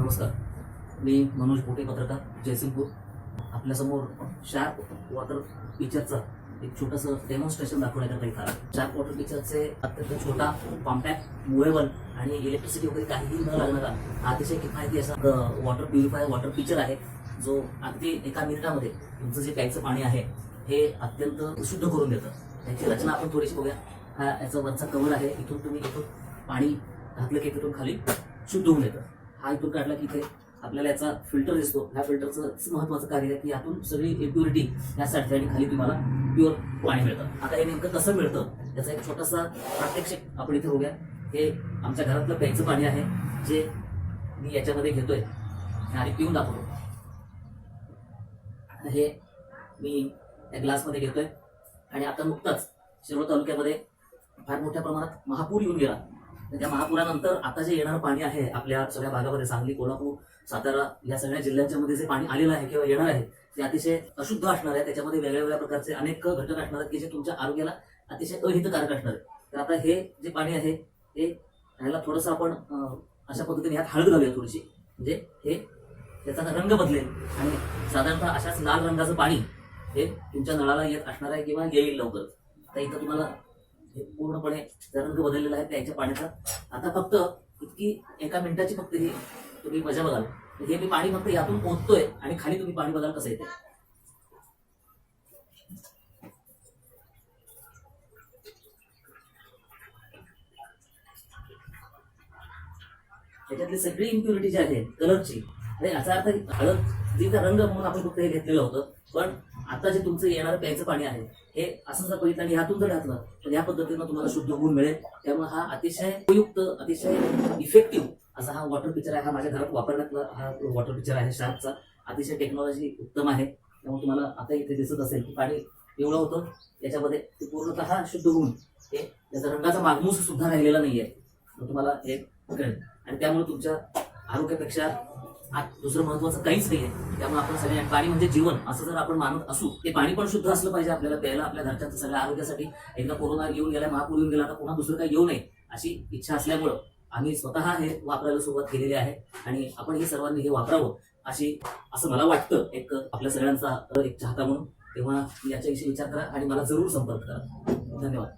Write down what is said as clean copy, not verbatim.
नमस्कार, मी मनोज बोटे, पत्रकार, जयसिंगपूर. आपल्यासमोर शार्प वॉटर पिक्चरचा एक छोटंसं डेमॉन्स्ट्रेशन दाखवण्याकरता इथं आहे. शार्प वॉटर पिक्चरचे अत्यंत छोटा, कॉम्पॅक्ट, मुव्हेबल आणि इलेक्ट्रिसिटी वगैरे काहीही न लागणारा अतिशय किफायती असा वॉटर प्युरिफायर वॉटर पिक्चर आहे, जो अगदी एका मिनिटामध्ये तुमचं जे प्यायचं पाणी आहे हे अत्यंत शुद्ध करून देतं. त्याची रचना आपण थोडीशी बघूया. हा याचा वरचा कव्हर आहे. इथून तुम्ही पाणी घातलं की तिथून खाली शुद्ध होऊन येतं. हा इथून काढला की इथे आपल्याला याचा फिल्टर दिसतो. ह्या फिल्टरचं महत्त्वाचं कार्य आहे की यातून सगळी इम्प्युरिटी या साठते आणि खाली तुम्हाला प्युअर पाणी मिळतं. आता हे नेमकं कसं मिळतं याचा एक छोटासा प्रात्यक्षिक आपण इथे बघूया. हे आमच्या घरातलं प्यायचं पाणी आहे, जे मी याच्यामध्ये घेतोय आणि पिऊन दाखवतो. हे मी या ग्लासमध्ये घेतोय आणि आता नुकताच शिरोळ तालुक्यामध्ये फार मोठ्या प्रमाणात महापूर येऊन गेला. त्या महापुरानंतर आता जे येणारं पाणी आहे आपल्या सगळ्या भागामध्ये, सांगली, कोल्हापूर, सातारा या सगळ्या जिल्ह्यांच्या मध्ये जे पाणी आलेलं आहे किंवा येणार आहे ते अतिशय अशुद्ध असणार आहे. त्याच्यामध्ये वेगळ्या वेगळ्या प्रकारचे अनेक घटक असणार आहेत की जे तुमच्या आरोग्याला अतिशय अहितकारक असणार आहे. तर आता हे जे पाणी आहे हे ह्याला थोडंसं आपण अशा पद्धतीने यात हळद घालूया थोडीशी, म्हणजे हे त्याचा रंग बदलेल आणि साधारणतः अशाच लाल रंगाचं पाणी हे तुमच्या नळाला येत असणार आहे किंवा येईल लवकरच. आता इथं तुम्हाला पूर्णपणे रंग बदललेला आहे त्याच्या पाण्याचा. आता फक्त इतकी एका मिनिटाची फक्त ही तुम्ही मजा बघाल. हे मी पाणी फक्त यातून पोहोचतोय आणि खाली तुम्ही पाणी बघाल कसं येते. त्याच्यातली सगळी इम्प्युरिटी जी आहे कलरची, याचा अर्थ हळद जी रंग म्हणून आपण फक्त हे घेतलेलं होतं, पण आता जे तुमचं येणारं प्यायचं पाणी आहे हे असं जर बघितलं आणि ह्यातून जर घातलं तर या पद्धतीनं तुम्हाला शुद्ध होऊन मिळेल. त्यामुळे हा अतिशय उपयुक्त, अतिशय इफेक्टिव्ह असा हा वॉटर पिक्चर आहे. हा माझ्या घरात वापरण्यातला हा वॉटर पिक्चर आहे शार्पचा. अतिशय टेक्नॉलॉजी उत्तम आहे. त्यामुळे तुम्हाला आता इथे दिसत असेल की पाणी एवढं होतं, याच्यामध्ये ते पूर्णतः शुद्ध होऊन ते त्याचा रंगाचा मागमूस सुद्धा राहिलेला नाहीये. तुम्हाला हे कळेल आणि त्यामुळे तुमच्या आरोग्यापेक्षा दुसरं महत्वाचं काहीच नाहीये. त्यामुळे आपण सगळे, पाणी म्हणजे जीवन असं जर आपण मानत असू, ते पाणी पण शुद्ध असलं पाहिजे आपल्याला प्यायला, आपल्या घरच्यांचं सगळ्या आरोग्यासाठी. एकदा कोरोना येऊन गेला, महापूर येऊन गेला, आता पुन्हा दुसरं काही येऊ नये अशी इच्छा असल्यामुळं आम्ही स्वतः हे वापरायला सुरुवात केलेली आहे आणि आपण हे सर्वांनी हे वापरावं असं मला वाटतं, एक आपल्या सगळ्यांचा एक चाहता म्हणून. तेव्हा याच्याविषयी विचार करा आणि मला जरूर संपर्क करा. धन्यवाद.